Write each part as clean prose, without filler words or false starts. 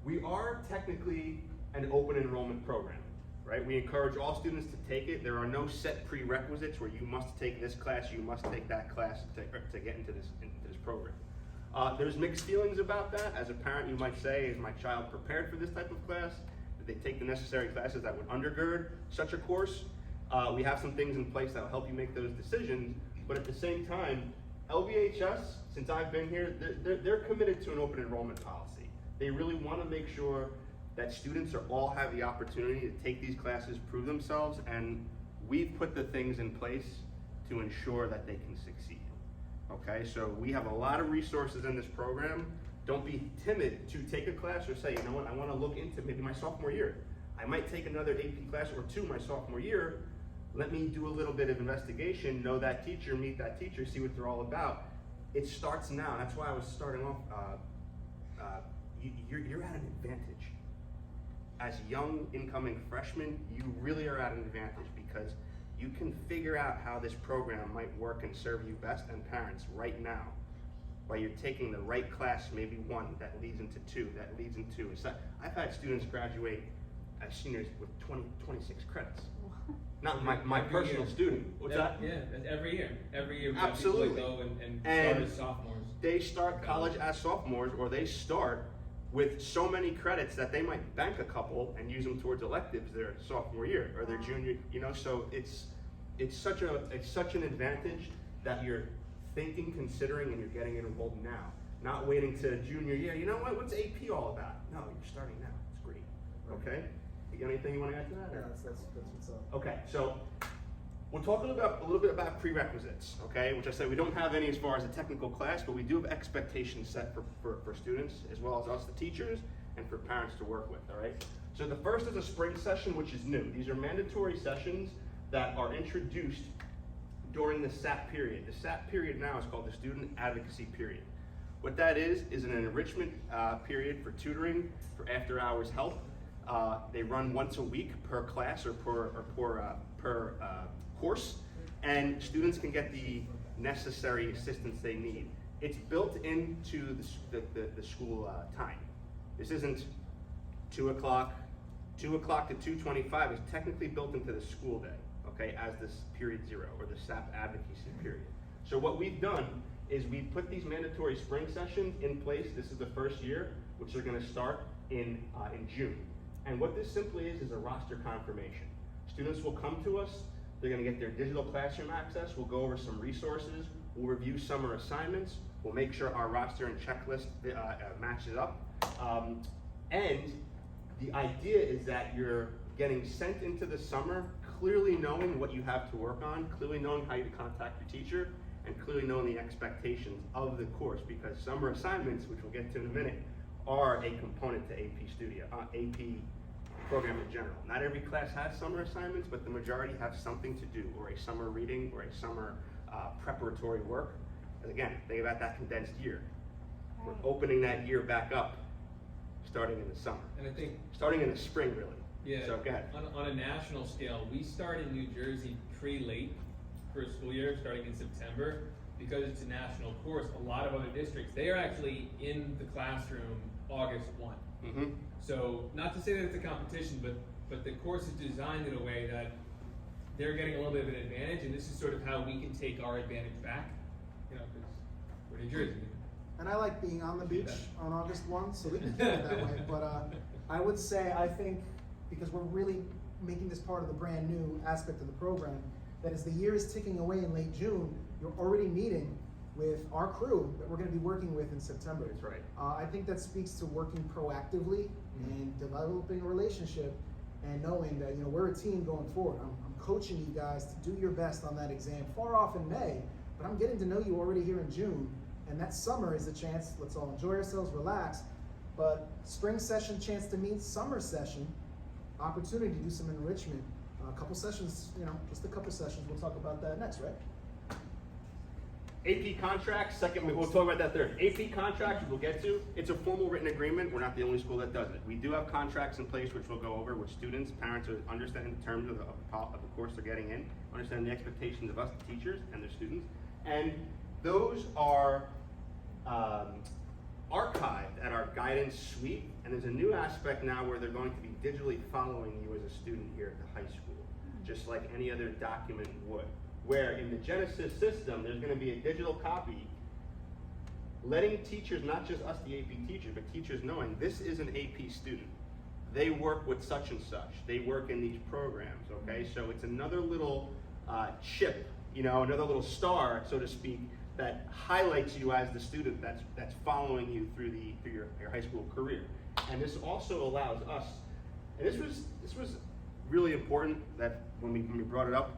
We are technically an open enrollment program, right? We encourage all students to take it. There are no set prerequisites where you must take this class, you must take that class to get into this program. There's mixed feelings about that. As a parent, you might say, is my child prepared for this type of class? Did they take the necessary classes that would undergird such a course? We have some things in place that will help you make those decisions, but at the same time, LBHS, since I've been here, they're committed to an open enrollment policy. They really want to make sure that students all have the opportunity to take these classes, prove themselves, and we've put the things in place to ensure that they can succeed. Okay, so we have a lot of resources in this program. Don't be timid to take a class or say, you know what, I want to look into maybe my sophomore year. I might take another AP class or two my sophomore year. Let me do a little bit of investigation, know that teacher, meet that teacher, see what they're all about. It starts now. That's why I was starting off. You're at an advantage. As young incoming freshmen, you really are at an advantage because you can figure out how this program might work and serve you best, and parents right now, while you're taking the right class, maybe one that leads into two, that leads into I've had students graduate as seniors with 26 credits. Not my personal student. What's that? Yeah, every year. Every year we absolutely have people that go and start as sophomores. They start college as sophomores, or they start with so many credits that they might bank a couple and use them towards electives their sophomore year or their junior. You know, so it's such an advantage that you're thinking, considering, and you're getting enrolled now, not waiting to junior year. You know what? What's AP all about? No, you're starting now. It's great. Okay. You got anything you want to add to that? Yeah, that's what's up. Okay, so we'll talk a little bit about prerequisites, okay? Which I said we don't have any as far as a technical class, but we do have expectations set for students, as well as us, the teachers, and for parents to work with, all right? So the first is a spring session, which is new. These are mandatory sessions that are introduced during the SAP period. The SAP period now is called the Student Advocacy Period. What that is an enrichment period for tutoring, for after-hours help. They run once a week per class or per course, and students can get the necessary assistance they need. It's built into the school time. This isn't 2 o'clock. 2 o'clock to 2:25 is technically built into the school day, okay, as this period 0 or the SAP advocacy period. So what we've done is we've put these mandatory spring sessions in place. This is the first year, which are going to start in June. And what this simply is a roster confirmation. Students will come to us, they're gonna get their digital classroom access, we'll go over some resources, we'll review summer assignments, we'll make sure our roster and checklist matches up. And the idea is that you're getting sent into the summer clearly knowing what you have to work on, clearly knowing how to contact your teacher, and clearly knowing the expectations of the course, because summer assignments, which we'll get to in a minute, are a component to AP program in general. Not every class has summer assignments, but the majority have something to do, or a summer reading, or a summer preparatory work. And again, think about that condensed year. We're opening that year back up, starting in the summer. And I think starting in the spring, really. Yeah. So go ahead. On a national scale, we start in New Jersey pretty late for a school year, starting in September, because it's a national course. A lot of other districts, they are actually in the classroom August 1. Mm-hmm. So not to say that it's a competition, but the course is designed in a way that they're getting a little bit of an advantage, and this is sort of how we can take our advantage back, you know, because we're New Jersey. And I like being on the beach on August 1, so we can keep it that way. But I would say, I think, because we're really making this part of the brand new aspect of the program, that as the year is ticking away in late June, you're already meeting with our crew that we're going to be working with in September. That's right. I think that speaks to working proactively and developing a relationship and knowing that, you know, we're a team going forward. I'm coaching you guys to do your best on that exam far off in May, but I'm getting to know you already here in June, and that summer is a chance, let's all enjoy ourselves, relax, but spring session, chance to meet, summer session, opportunity to do some enrichment, a couple sessions, you know, just a couple sessions, we'll talk about that next, right? AP contracts, second, we'll talk about that third. AP contracts, we'll get to. It's a formal written agreement. We're not the only school that does it. We do have contracts in place, which we'll go over, with students, parents are understanding the terms of the course they're getting in, understanding the expectations of us, the teachers, and their students. And those are archived at our guidance suite, and there's a new aspect now where they're going to be digitally following you as a student here at the high school, just like any other document would. Where in the Genesis system, there's going to be a digital copy letting teachers, not just us, the AP teachers, but teachers knowing this is an AP student. They work with such and such. They work in these programs, okay? So it's another little chip, you know, another little star, so to speak, that highlights you as the student that's following you through your high school career. And this also allows us, and this was really important that when we brought it up,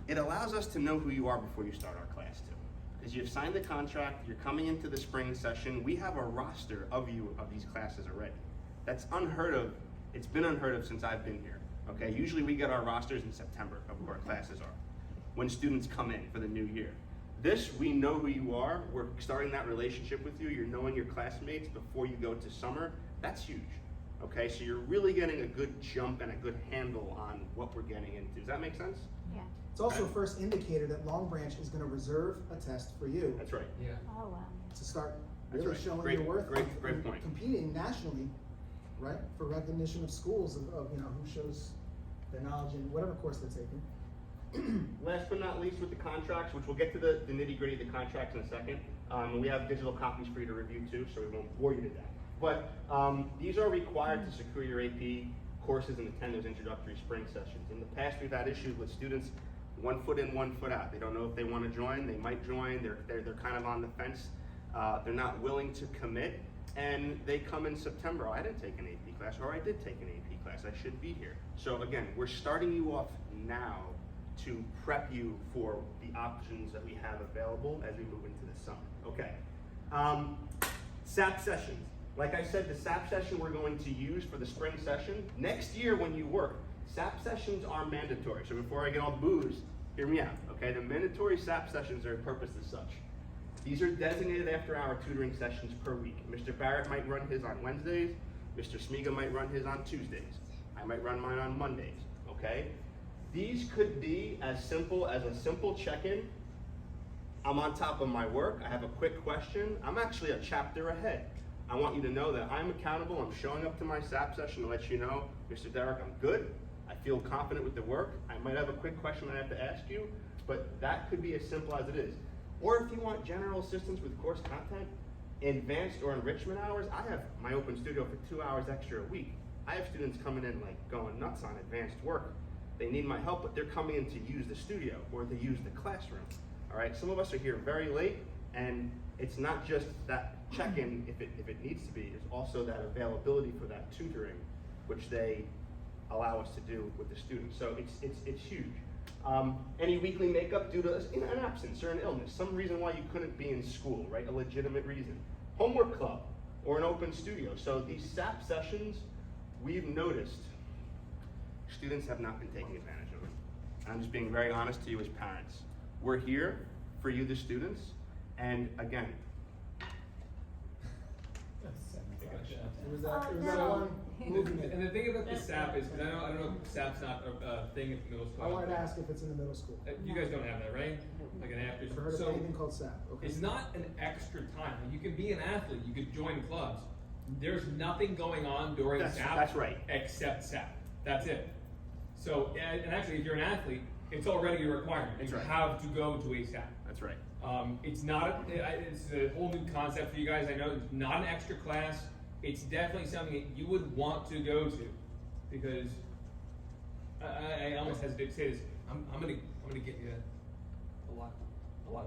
it allows us to know who you are before you start our class too. Because you've signed the contract, you're coming into the spring session, we have a roster of you of these classes already. That's unheard of. It's been unheard of since I've been here. Okay, usually we get our rosters in September of who our classes are, when students come in for the new year. This, we know who you are. We're starting that relationship with you. You're knowing your classmates before you go to summer. That's huge. Okay, so you're really getting a good jump and a good handle on what we're getting into. Does that make sense? Yeah. It's also a first indicator that Long Branch is going to reserve a test for you That's right. Yeah. Oh, wow. to start That's really right. showing Great- your worth, great and point. competing nationally, right, for recognition of schools of you know who shows their knowledge in whatever course they're taking. Last but not least with the contracts, which we'll get to the nitty gritty of the contracts in a second. We have digital copies for you to review too, so we won't bore you to death. But these are required to secure your AP courses and attend those introductory spring sessions. In the past, we've had issues with students 1 foot in, 1 foot out. They don't know if they want to join. They might join. They're kind of on the fence. They're not willing to commit, and they come in September. Oh, I didn't take an AP class, or I did take an AP class. I should be here. So again, we're starting you off now to prep you for the options that we have available as we move into the summer. Okay. SAP sessions. Like I said, the SAP session we're going to use for the spring session. Next year when you work, SAP sessions are mandatory. So before I get all booze, hear me out, okay? The mandatory SAP sessions are purposed as such. These are designated after-hour tutoring sessions per week. Mr. Barrett might run his on Wednesdays. Mr. Smiga might run his on Tuesdays. I might run mine on Mondays, okay? These could be as simple as a simple check-in. I'm on top of my work. I have a quick question. I'm actually a chapter ahead. I want you to know that I'm accountable. I'm showing up to my SAP session to let you know, Mr. Derek, I'm good. I feel confident with the work. I might have a quick question that I have to ask you, but that could be as simple as it is. Or if you want general assistance with course content, advanced or enrichment hours, I have my open studio for 2 hours extra a week. I have students coming in like going nuts on advanced work. They need my help, but they're coming in to use the studio or to use the classroom. All right, some of us are here very late, and it's not just that check-in if it needs to be, it's also that availability for that tutoring, which they allow us to do with the students. So it's huge. Any weekly makeup due to an absence or an illness, some reason why you couldn't be in school, right? A legitimate reason. Homework club or an open studio. So these SAP sessions, we've noticed students have not been taking advantage of it. I'm just being very honest to you as parents. We're here for you, the students, and again, It was that no. one movement. And the thing about the SAP is, because I don't know if SAP's not a thing at middle school. I wanted to ask if it's in the middle school. You guys don't have that, right? Like an after. Never heard of So anything called SAP. Okay. it's not an extra time. Like, you can be an athlete. You could join clubs. There's nothing going on during SAP. That's right. Except SAP. That's it. So, and actually, if you're an athlete, it's already a requirement. That's You right. have to go to a SAP. that's right. It's not, it's a whole new concept for you guys. I know it's not an extra class. It's definitely something that you would want to go to, because I almost hesitate to say this. I'm gonna get you a lot of work.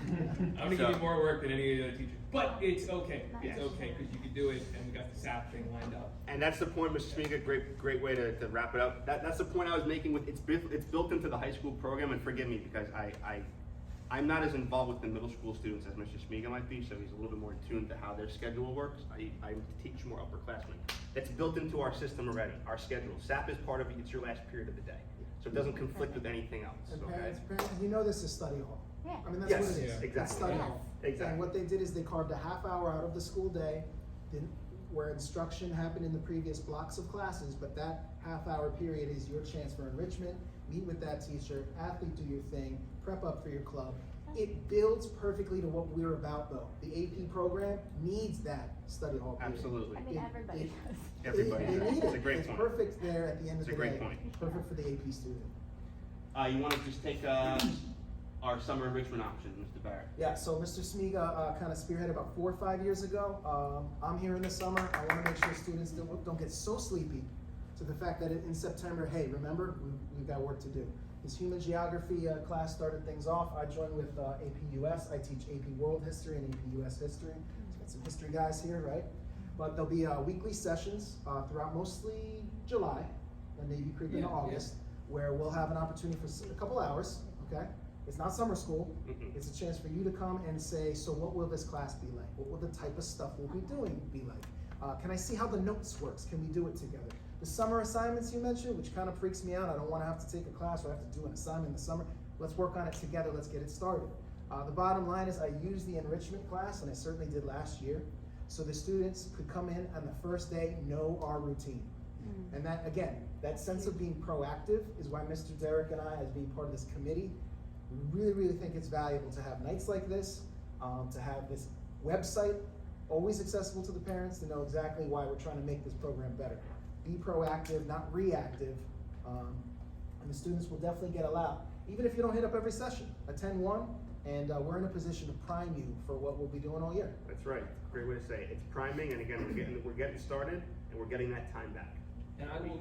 I'm gonna give you more work than any of the other teachers, but it's okay. It's okay because you can do it, and we got the SAP thing lined up. And that's the point, Mr. Smiga, great way to wrap it up. That's the point I was making with, it's built into the high school program, and forgive me because I'm not as involved with the middle school students as Mr. Smiga might be, so he's a little bit more attuned to how their schedule works. I teach more upperclassmen. It's built into our system already, our schedule. SAP is part of it, it's your last period of the day. So it doesn't conflict with anything else, And okay? parents, you know this is study hall. Yeah. I mean, that's Yes, what it is. yeah, It's exactly. study Yes. hall. Exactly. And what they did is they carved a half hour out of the school day, where instruction happened in the previous blocks of classes, but that half hour period is your chance for enrichment, meet with that teacher, athlete do your thing, prep up for your club, It builds perfectly to what we're about, though. The AP program needs that study hall period. Absolutely. I mean, everybody does. Everybody They does. need It's it. a great It's point. perfect there at the end It's of a the day. great point. Perfect for the AP student. You wanna just take, our summer enrichment option, Mr. Barrett? Yeah, so Mr. Smiga kind of spearheaded about 4 or 5 years ago. I'm here in the summer. I want to make sure students don't get so sleepy to the fact that in September, hey, remember, we've got work to do. His human geography class started things off. I joined with AP US. I teach AP World History and AP US History. So got some history guys here, right? But there'll be weekly sessions throughout mostly July, and maybe creep into Yeah, August, where we'll have an opportunity for a couple hours, okay? It's not summer school. Mm-mm. It's a chance for you to come and say, so what will this class be like? What will the type of stuff we'll be doing be like? Can I see how the notes works? Can we do it together? The summer assignments you mentioned, which kind of freaks me out. I don't want to have to take a class or have to do an assignment in the summer. Let's work on it together. Let's get it started. The bottom line is I use the enrichment class, and I certainly did last year, so the students could come in on the first day, know our routine. And that, again, that sense of being proactive is why Mr. Derek and I, as being part of this committee, really, really think it's valuable to have nights like this, to have this website always accessible to the parents to know exactly why we're trying to make this program better. Be proactive, not reactive, and the students will definitely get allowed. Even if you don't hit up every session, attend one, and we're in a position to prime you for what we'll be doing all year. That's right. Great way to say it. It's priming, and again, we're getting started, and we're getting that time back. And I will